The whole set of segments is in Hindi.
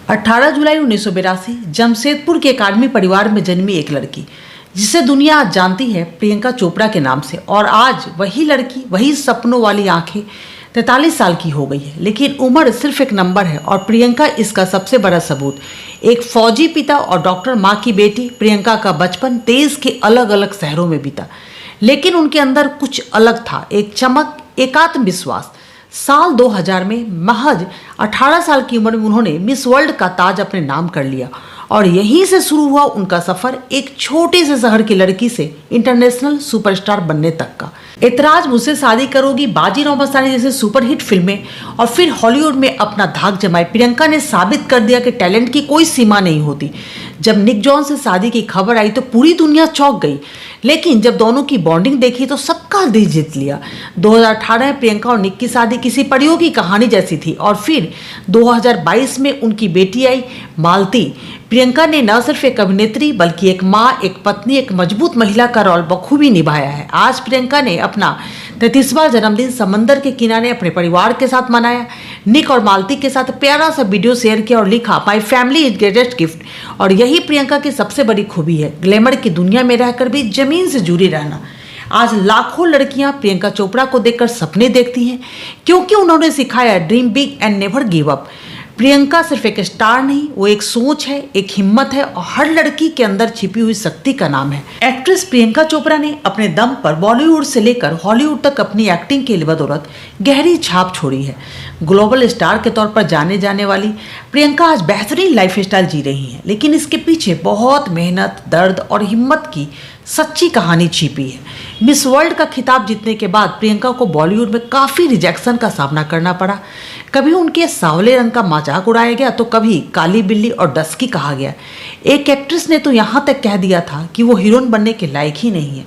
18 जुलाई 1982 जमशेदपुर के अकादमी परिवार में जन्मी एक लड़की जिसे दुनिया आज जानती है प्रियंका चोपड़ा के नाम से। और आज वही लड़की, वही सपनों वाली आंखें 43 साल की हो गई है, लेकिन उम्र सिर्फ एक नंबर है और प्रियंका इसका सबसे बड़ा सबूत। एक फौजी पिता और डॉक्टर माँ की बेटी प्रियंका का बचपन देश के अलग अलग शहरों में बीता, लेकिन उनके अंदर कुछ अलग था, एक चमक, एक आत्मविश्वास। साल 2000 में महज 18 साल की उम्र में उन्होंने मिस वर्ल्ड का ताज अपने नाम कर लिया और यहीं से शुरू हुआ उनका सफर, एक छोटे से शहर की लड़की से इंटरनेशनल सुपरस्टार बनने तक का। ऐतराज मुझसे शादी करोगी, बाजीराव मस्तानी जैसे सुपरहिट फिल्में और फिर हॉलीवुड में अपना धाक जमाए प्रियंका ने साबित कर दिया कि टैलेंट की कोई सीमा नहीं होती। जब निक जॉन से शादी की खबर आई तो पूरी दुनिया चौंक गई, लेकिन जब दोनों की बॉन्डिंग देखी तो सबका दिल जीत लिया। 2018 में प्रियंका और निक की शादी किसी परियों की कहानी जैसी थी और फिर 2022 में उनकी बेटी आई मालती। प्रियंका ने न सिर्फ एक अभिनेत्री बल्कि एक माँ, एक पत्नी, एक मजबूत महिला का रोल बखूबी निभाया है। आज प्रियंका ने अपना 33वां जन्मदिन समंदर के किनारे अपने परिवार के साथ मनाया। निक और मालती के साथ प्यारा सा वीडियो शेयर किया और लिखा, my family is greatest gift. और यही प्रियंका की सबसे बड़ी खूबी है, ग्लैमर की दुनिया में रहकर भी जमीन से जुड़ी रहना। आज लाखों लड़कियां प्रियंका चोपड़ा को देखकर सपने देखती हैं, क्योंकि उन्होंने सिखाया dream big and never give up. Priyanka सिर्फ एक स्टार नहीं, वो एक सोच है, एक हिम्मत है और हर लड़की के अंदर छिपी हुई शक्ति का नाम है। एक्ट्रेस प्रियंका चोपड़ा ने अपने दम पर बॉलीवुड से लेकर हॉलीवुड तक अपनी एक्टिंग के बदौलत गहरी छाप छोड़ी है। ग्लोबल स्टार के तौर पर जाने जाने वाली प्रियंका आज बेहतरीन लाइफस्टाइल जी रही हैं, लेकिन इसके पीछे बहुत मेहनत, दर्द और हिम्मत की सच्ची कहानी छिपी है। मिस वर्ल्ड का खिताब जीतने के बाद प्रियंका को बॉलीवुड में काफ़ी रिजेक्शन का सामना करना पड़ा। कभी उनके सांवले रंग का मजाक उड़ाया गया तो कभी काली बिल्ली और डस्की कहा गया। एक एक्ट्रेस ने तो यहाँ तक कह दिया था कि वो हीरोइन बनने के लायक ही नहीं है।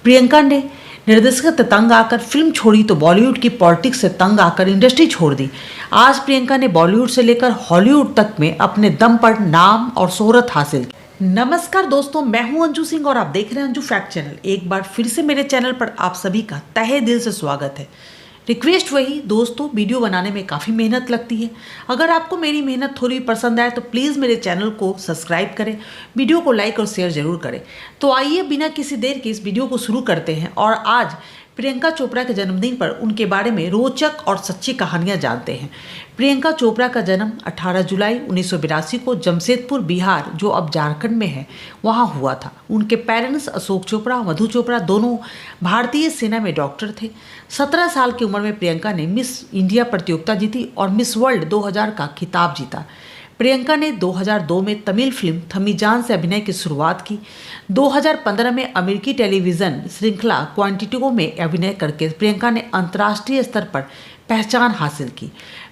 प्रियंका ने निर्देशक से तंग आकर फिल्म छोड़ी तो बॉलीवुड की पॉलिटिक्स से तंग आकर इंडस्ट्री छोड़ दी। आज प्रियंका ने बॉलीवुड से लेकर हॉलीवुड तक में अपने दम पर नाम और शोहरत हासिल की। नमस्कार दोस्तों, मैं हूं अंजू सिंह और आप देख रहे हैं अंजू फैक्ट चैनल। एक बार फिर से मेरे चैनल पर आप सभी का तहे दिल से स्वागत है। रिक्वेस्ट वही दोस्तों, वीडियो बनाने में काफ़ी मेहनत लगती है। अगर आपको मेरी मेहनत थोड़ी पसंद आए तो प्लीज़ मेरे चैनल को सब्सक्राइब करें, वीडियो को लाइक और शेयर ज़रूर करें। तो आइए बिना किसी देर के इस वीडियो को शुरू करते हैं और आज प्रियंका चोपड़ा के जन्मदिन पर उनके बारे में रोचक और सच्ची कहानियां जानते हैं। प्रियंका चोपड़ा का जन्म 18 जुलाई 1982 को जमशेदपुर, बिहार, जो अब झारखंड में है, वहां हुआ था। उनके पेरेंट्स अशोक चोपड़ा और मधु चोपड़ा दोनों भारतीय सेना में डॉक्टर थे। 17 साल की उम्र में प्रियंका ने मिस इंडिया प्रतियोगिता जीती और मिस वर्ल्ड 2000 का खिताब जीता। प्रियंका ने 2002 में तमिल फिल्म थमीजान से अभिनय की शुरुआत की। 2015 में अमेरिकी टेलीविज़न श्रृंखला क्वांटिको में अभिनय करके प्रियंका ने अंतर्राष्ट्रीय स्तर पर पहचान हासिल की।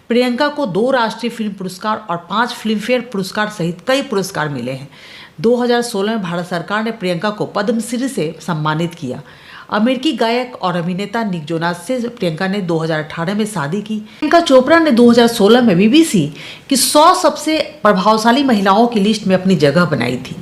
प्रियंका को 2 राष्ट्रीय फिल्म पुरस्कार और 5 फिल्मफेयर पुरस्कार सहित कई पुरस्कार मिले हैं। 2016 में भारत सरकार ने प्रियंका को पद्मश्री से सम्मानित किया। अमेरिकी गायक और अभिनेता निक जोनास से प्रियंका ने 2018 में शादी की। प्रियंका चोपड़ा ने 2016 में बीबीसी की 100 सबसे प्रभावशाली महिलाओं की लिस्ट में अपनी जगह बनाई थी।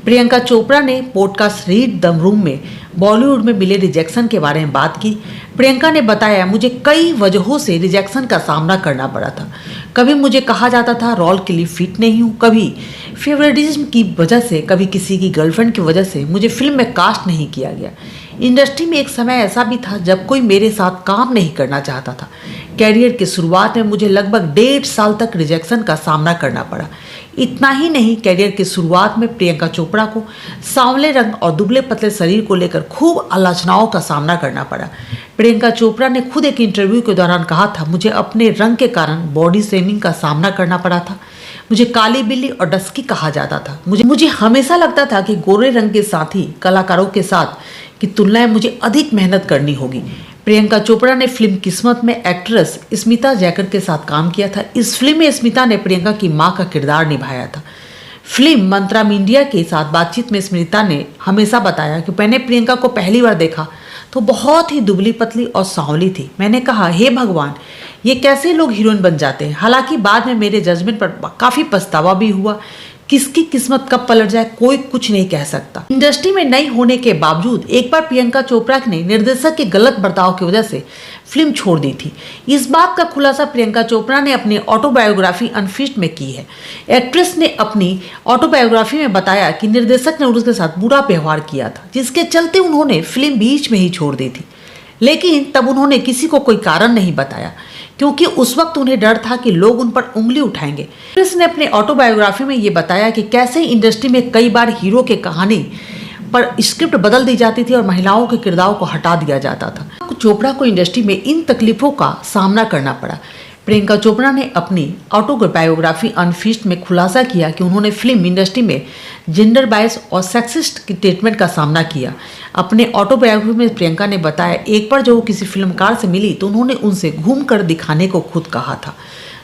प्रियंका चोपड़ा ने पॉडकास्ट रीड द रूम में बॉलीवुड में मिले रिजेक्शन के बारे में बात की। प्रियंका ने बताया, मुझे कई वजहों से रिजेक्शन का सामना करना पड़ा था। कभी मुझे कहा जाता था रोल के लिए फिट नहीं हूँ, कभी फेवरेटिज्म की वजह से, कभी किसी की गर्लफ्रेंड की वजह से मुझे फिल्म में कास्ट नहीं किया गया। इंडस्ट्री में एक समय ऐसा भी था जब कोई मेरे साथ काम नहीं करना चाहता था। कैरियर की शुरुआत में मुझे लगभग 1.5 साल तक रिजेक्शन का सामना करना पड़ा। इतना ही नहीं, कैरियर की शुरुआत में प्रियंका चोपड़ा को सांवले रंग और दुबले पतले शरीर को लेकर खूब आलोचनाओं का सामना करना पड़ा। प्रियंका चोपड़ा ने खुद एक इंटरव्यू के दौरान कहा था, मुझे अपने रंग के कारण बॉडी शेमिंग का सामना करना पड़ा था। मुझे काली बिल्ली और डस्की कहा जाता था। मुझे हमेशा लगता था कि गोरे रंग के साथी कलाकारों के साथ की तुलना में मुझे अधिक मेहनत करनी होगी। प्रियंका चोपड़ा ने फिल्म किस्मत में एक्ट्रेस स्मिता जैकर के साथ काम किया था। इस फिल्म में स्मिता ने प्रियंका की मां का किरदार निभाया था। फिल्म मंत्रा मीडिया के साथ बातचीत में स्मिता ने हमेशा बताया कि मैंने प्रियंका को पहली बार देखा तो बहुत ही दुबली पतली और सांवली थी। मैंने कहा, हे भगवान, ये कैसे लोग हीरोइन बन जाते हैं। हालांकि बाद में मेरे जजमेंट पर काफ़ी पछतावा भी हुआ, किसकी किस्मत कब पलट जाए कोई कुछ नहीं कह सकता। इंडस्ट्री में नई होने के बावजूद एक बार प्रियंका चोपड़ा ने निर्देशक के गलत बर्ताव की वजह से फिल्म छोड़ दी थी। इस बात का खुलासा प्रियंका चोपड़ा ने अपनी ऑटोबायोग्राफी अनफिनिश्ड में की है। एक्ट्रेस ने अपनी ऑटोबायोग्राफी में बताया कि निर्देशक ने उसके साथ बुरा व्यवहार किया था, जिसके चलते उन्होंने फिल्म बीच में ही छोड़ दी थी। लेकिन तब उन्होंने किसी को कोई कारण नहीं बताया, क्योंकि उस वक्त उन्हें डर था कि लोग उन पर उंगली उठाएंगे। एक्ट्रेस ने अपने ऑटोबायोग्राफी में ये बताया कि कैसे इंडस्ट्री में कई बार हीरो के कहानी पर स्क्रिप्ट बदल दी जाती थी और महिलाओं के किरदारों को हटा दिया जाता था। चोपड़ा को इंडस्ट्री में इन तकलीफों का सामना करना पड़ा। प्रियंका चोपड़ा ने अपनी ऑटोबायोग्राफी अनफिनिश्ड में खुलासा किया कि उन्होंने फिल्म इंडस्ट्री में जेंडर बायस और सेक्सिस्ट ट्रीटमेंट का सामना किया। अपने ऑटोबायोग्राफी में प्रियंका ने बताया, एक बार जब वो किसी फिल्मकार से मिली तो उन्होंने उनसे घूम कर दिखाने को खुद कहा था।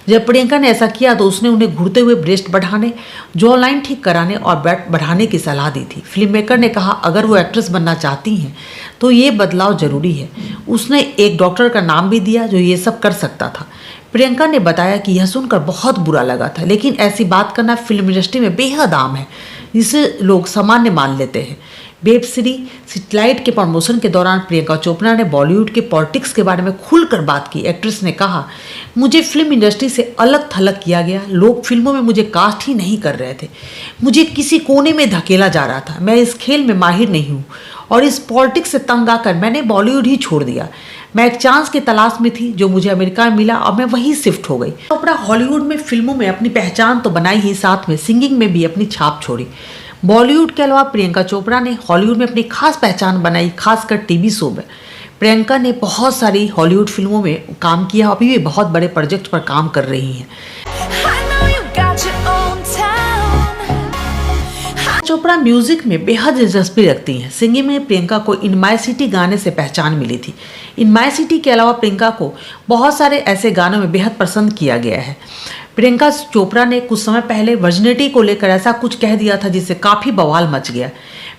जब प्रियंका ने ऐसा किया तो उसने उन्हें घुटते हुए ब्रेस्ट बढ़ाने, जॉ लाइन ठीक कराने और बैट बढ़ाने की सलाह दी थी। फिल्म मेकर ने कहा अगर वो एक्ट्रेस बनना चाहती हैं तो ये बदलाव जरूरी है। उसने एक डॉक्टर का नाम भी दिया जो ये सब कर सकता था। प्रियंका ने बताया कि यह सुनकर बहुत बुरा लगा था, लेकिन ऐसी बात करना फिल्म इंडस्ट्री में बेहद आम है, जिसे लोग सामान्य मान लेते हैं। वेब सीरीज सिटलाइट के प्रमोशन के दौरान प्रियंका चोपड़ा ने बॉलीवुड के पॉलिटिक्स के बारे में खुलकर बात की। एक्ट्रेस ने कहा, मुझे फिल्म इंडस्ट्री से अलग थलग किया गया, लोग फिल्मों में मुझे कास्ट ही नहीं कर रहे थे, मुझे किसी कोने में धकेला जा रहा था। मैं इस खेल में माहिर नहीं हूँ और इस पॉलिटिक्स से तंग आकर मैंने बॉलीवुड ही छोड़ दिया। मैं एक चांस की तलाश में थी जो मुझे अमेरिका में मिला और मैं वहीं शिफ्ट हो गई। चोपड़ा हॉलीवुड में फिल्मों में अपनी पहचान तो बनाई ही, साथ में सिंगिंग में भी अपनी छाप छोड़ी। बॉलीवुड के अलावा प्रियंका चोपड़ा ने हॉलीवुड में अपनी खास पहचान बनाई, खासकर टीवी शो में। प्रियंका ने बहुत सारी हॉलीवुड फिल्मों में काम किया, अभी भी बहुत बड़े प्रोजेक्ट पर काम कर रही हैं। चोपड़ा म्यूजिक में बेहद दिलचस्पी रखती हैं। सिंगिंग में प्रियंका को इन माई सिटी गाने से पहचान मिली थी। इन माई सिटी के अलावा प्रियंका को बहुत सारे ऐसे गानों में बेहद पसंद किया गया है। प्रियंका चोपड़ा ने कुछ समय पहले वर्जिनिटी को लेकर ऐसा कुछ कह दिया था जिससे काफ़ी बवाल मच गया।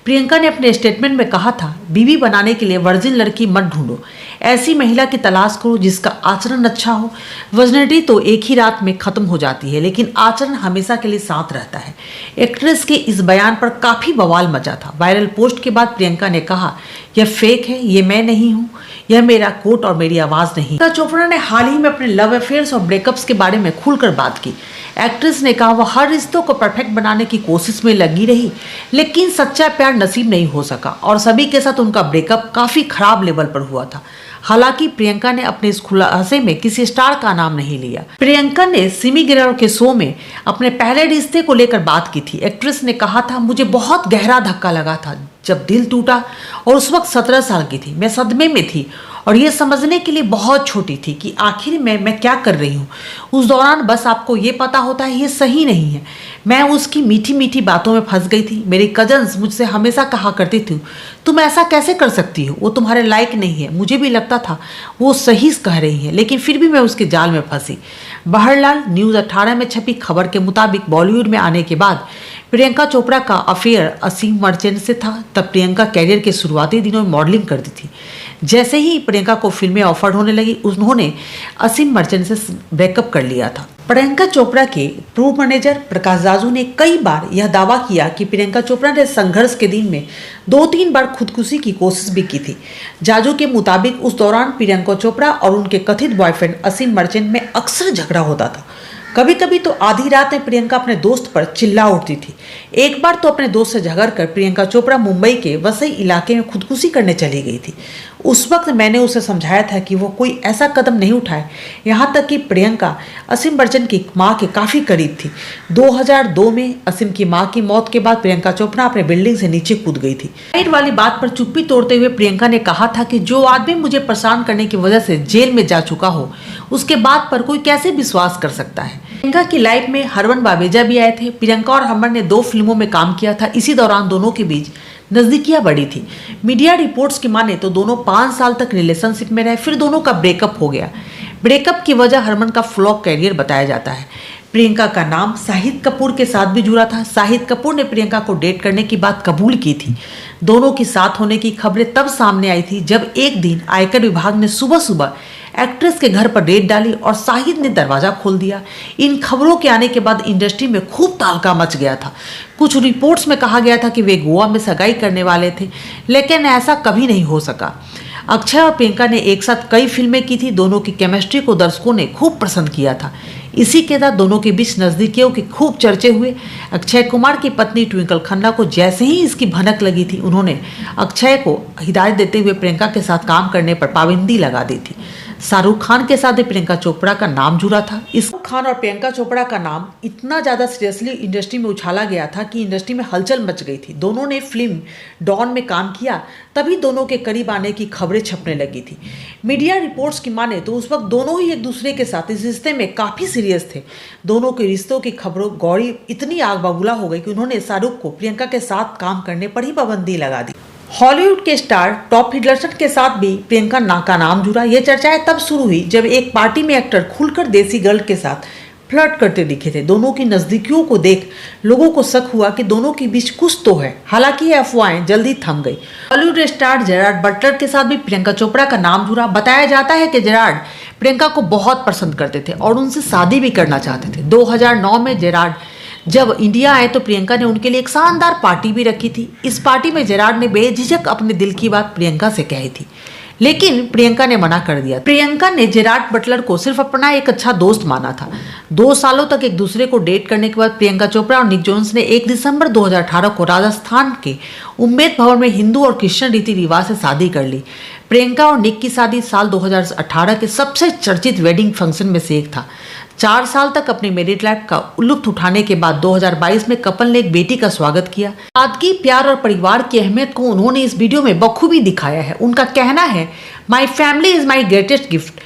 प्रियंका ने अपने स्टेटमेंट में कहा था, बीवी बनाने के लिए वर्जिन लड़की मत ढूंढो, ऐसी महिला की तलाश करो जिसका आचरण अच्छा हो। वर्जिनिटी तो एक ही रात में खत्म हो जाती है, लेकिन आचरण हमेशा के लिए साथ रहता है। एक्ट्रेस के इस बयान पर काफ़ी बवाल मचा था। वायरल पोस्ट के बाद प्रियंका ने कहा, यह फेक है, ये मैं नहीं हूँ, यह मेरा कोट और मेरी आवाज़ नहीं। प्रियंका चोपड़ा ने हाल ही में अपने लव अफेयर्स और ब्रेकअप्स के बारे में खुलकर बात की। एक्ट्रेस ने कहा, वह हर रिश्तों को परफेक्ट बनाने की कोशिश में लगी रही, लेकिन सच्चा प्यार नसीब नहीं हो सका और सभी के साथ उनका ब्रेकअप काफ़ी खराब लेवल पर हुआ था। हालांकि प्रियंका ने अपने इस खुलासे में किसी स्टार का नाम नहीं लिया। प्रियंका ने सिमी गिरर के शो में अपने पहले रिश्ते को लेकर बात की थी। एक्ट्रेस ने कहा था, मुझे बहुत गहरा धक्का लगा था जब दिल टूटा और उस वक्त 17 साल की थी। मैं सदमे में थी और ये समझने के लिए बहुत छोटी थी कि आखिर में मैं क्या कर रही हूँ। उस दौरान बस आपको ये पता होता है ये सही नहीं है। मैं उसकी मीठी मीठी बातों में फंस गई थी। मेरी कजन्स मुझसे हमेशा कहा करती थी, तुम ऐसा कैसे कर सकती हो, वो तुम्हारे लायक नहीं है। मुझे भी लगता था वो सही कह रही है, लेकिन फिर भी मैं उसके जाल में फंसी। बहरहाल न्यूज़ 18 में छपी खबर के मुताबिक बॉलीवुड में आने के बाद प्रियंका चोपड़ा का अफेयर असीम मर्चेंट से था। तब प्रियंका कैरियर के शुरुआती दिनों में मॉडलिंग करती थी। जैसे ही प्रियंका को फिल्में ऑफर होने लगी, उन्होंने असीम मर्चेंट से ब्रेकअप कर लिया था। प्रियंका चोपड़ा के प्रूव मैनेजर प्रकाश जाजू ने कई बार यह दावा किया कि प्रियंका चोपड़ा ने संघर्ष के दिन में 2-3 बार खुदकुशी की कोशिश भी की थी। जाजू के मुताबिक उस दौरान प्रियंका चोपड़ा और उनके कथित बॉयफ्रेंड असीम मर्चेंट में अक्सर झगड़ा होता था। कभी कभी तो आधी रात में प्रियंका अपने दोस्त पर चिल्ला उठती थी। एक बार तो अपने दोस्त से झगड़कर प्रियंका चोपड़ा मुंबई के वसई इलाके में खुदकुशी करने चली गई थी। उस वक्त मैंने उसे समझाया था कि वो कोई ऐसा कदम नहीं उठाए। यहाँ तक कि प्रियंका असीम मर्चेंट की मां के काफ़ी करीब थी। 2002 में असीम की मां की मौत के बाद प्रियंका चोपड़ा अपने बिल्डिंग से नीचे कूद गई थी। साइड वाली बात पर चुप्पी तोड़ते हुए प्रियंका ने कहा था कि जो आदमी मुझे परेशान करने की वजह से जेल में जा चुका हो, उसके बात पर कोई कैसे विश्वास कर सकता है। प्रियंका की लाइफ में हरमन बावेजा भी आए थे। प्रियंका और हरमन ने 2 फिल्मों में काम किया था। इसी दौरान दोनों के बीच नजदीकियां बढ़ी थी। मीडिया रिपोर्ट्स की माने तो दोनों 5 साल तक रिलेशनशिप में रहे, फिर दोनों का ब्रेकअप हो गया। ब्रेकअप की वजह हरमन का फ्लॉप कैरियर बताया जाता है। प्रियंका का नाम शाहिद कपूर के साथ भी जुड़ा था। शाहिद कपूर ने प्रियंका को डेट करने की बात कबूल की थी। दोनों के साथ होने की खबरें तब सामने आई थी जब एक दिन आयकर विभाग ने सुबह सुबह एक्ट्रेस के घर पर रेड डाली और शाहिद ने दरवाजा खोल दिया। इन खबरों के आने के बाद इंडस्ट्री में खूब तहलका मच गया था। कुछ रिपोर्ट्स में कहा गया था कि वे गोवा में सगाई करने वाले थे, लेकिन ऐसा कभी नहीं हो सका। अक्षय और प्रियंका ने एक साथ कई फिल्में की थी। दोनों की केमिस्ट्री को दर्शकों ने खूब पसंद किया था। इसी के साथ दोनों के बीच नजदीकियों के खूब चर्चे हुए। अक्षय कुमार की पत्नी ट्विंकल खन्ना को जैसे ही इसकी भनक लगी थी, उन्होंने अक्षय को हिदायत देते हुए प्रियंका के साथ काम करने पर पाबंदी लगा दी थी। शाहरुख खान के साथ भी प्रियंका चोपड़ा का नाम जुड़ा था। शाहरुख खान और प्रियंका चोपड़ा का नाम इतना ज़्यादा सीरियसली इंडस्ट्री में उछाला गया था कि इंडस्ट्री में हलचल मच गई थी। दोनों ने फिल्म डॉन में काम किया, तभी दोनों के करीब आने की खबरें छपने लगी थी। मीडिया रिपोर्ट्स की माने तो उस वक्त दोनों ही एक दूसरे के साथ इस रिश्ते में काफ़ी सीरियस थे। दोनों के रिश्तों की खबरों गौरी इतनी आग बबूला हो गई कि उन्होंने शाहरुख को प्रियंका के साथ काम करने पर ही पाबंदी लगा दी। हॉलीवुड के स्टार टॉम हिडलस्टन के साथ भी प्रियंका का नाम जुड़ा। ये चर्चाएं तब शुरू हुई जब एक पार्टी में एक्टर खुलकर देसी गर्ल के साथ फ्लर्ट करते दिखे थे। दोनों की नजदीकियों को देख लोगों को शक हुआ कि दोनों के बीच कुछ तो है। हालांकि ये अफवाहें जल्दी थम गई। हॉलीवुड स्टार जेरार्ड बटलर के साथ भी प्रियंका चोपड़ा का नाम जुड़ा। बताया जाता है कि जेरार्ड प्रियंका को बहुत पसंद करते थे और उनसे शादी भी करना चाहते थे। 2009 में जेरार्ड जब इंडिया आए तो प्रियंका ने उनके लिए एक शानदार पार्टी भी रखी थी। इस पार्टी में जेरार्ड ने बेझिझक अपने दिल की बात प्रियंका से कही थी, लेकिन प्रियंका ने मना कर दिया। प्रियंका ने जेरार्ड बटलर को सिर्फ अपना एक अच्छा दोस्त माना था। 2 सालों तक एक दूसरे को डेट करने के बाद प्रियंका चोपड़ा और निक जोन्स ने 1 दिसंबर 2018 को राजस्थान के उम्मेद भवन में हिंदू और क्रिश्चियन रीति रिवाज से शादी कर ली। प्रियंका और निक की शादी साल 2018 के सबसे चर्चित वेडिंग फंक्शन में से एक था। 4 साल तक अपनी मैरिड लाइफ का लुत्फ उठाने के बाद 2022 में कपल ने एक बेटी का स्वागत किया। सादगी, प्यार और परिवार की अहमियत को उन्होंने इस वीडियो में बखूबी दिखाया है। उनका कहना है, my family is my greatest gift.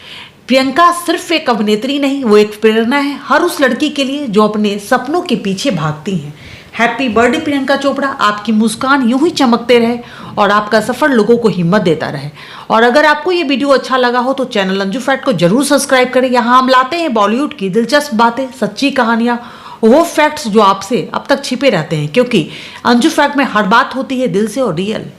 Priyanka सिर्फ एक अभिनेत्री नहीं, वो एक प्रेरणा है हर उस लड़की के लिए जो अपने सपनों के पीछे भागती हैं। Happy birthday Priyanka Chopra. आपकी मुस्कान यूं ही चमकते रहे और आपका सफर लोगों को हिम्मत देता रहे। और अगर आपको ये वीडियो अच्छा लगा हो तो चैनल अंजू फैक्ट को जरूर सब्सक्राइब करें। यहाँ हम लाते हैं बॉलीवुड की दिलचस्प बातें, सच्ची कहानियाँ, वो फैक्ट्स जो आपसे अब तक छिपे रहते हैं, क्योंकि अंजू फैक्ट में हर बात होती है दिल से और रियल।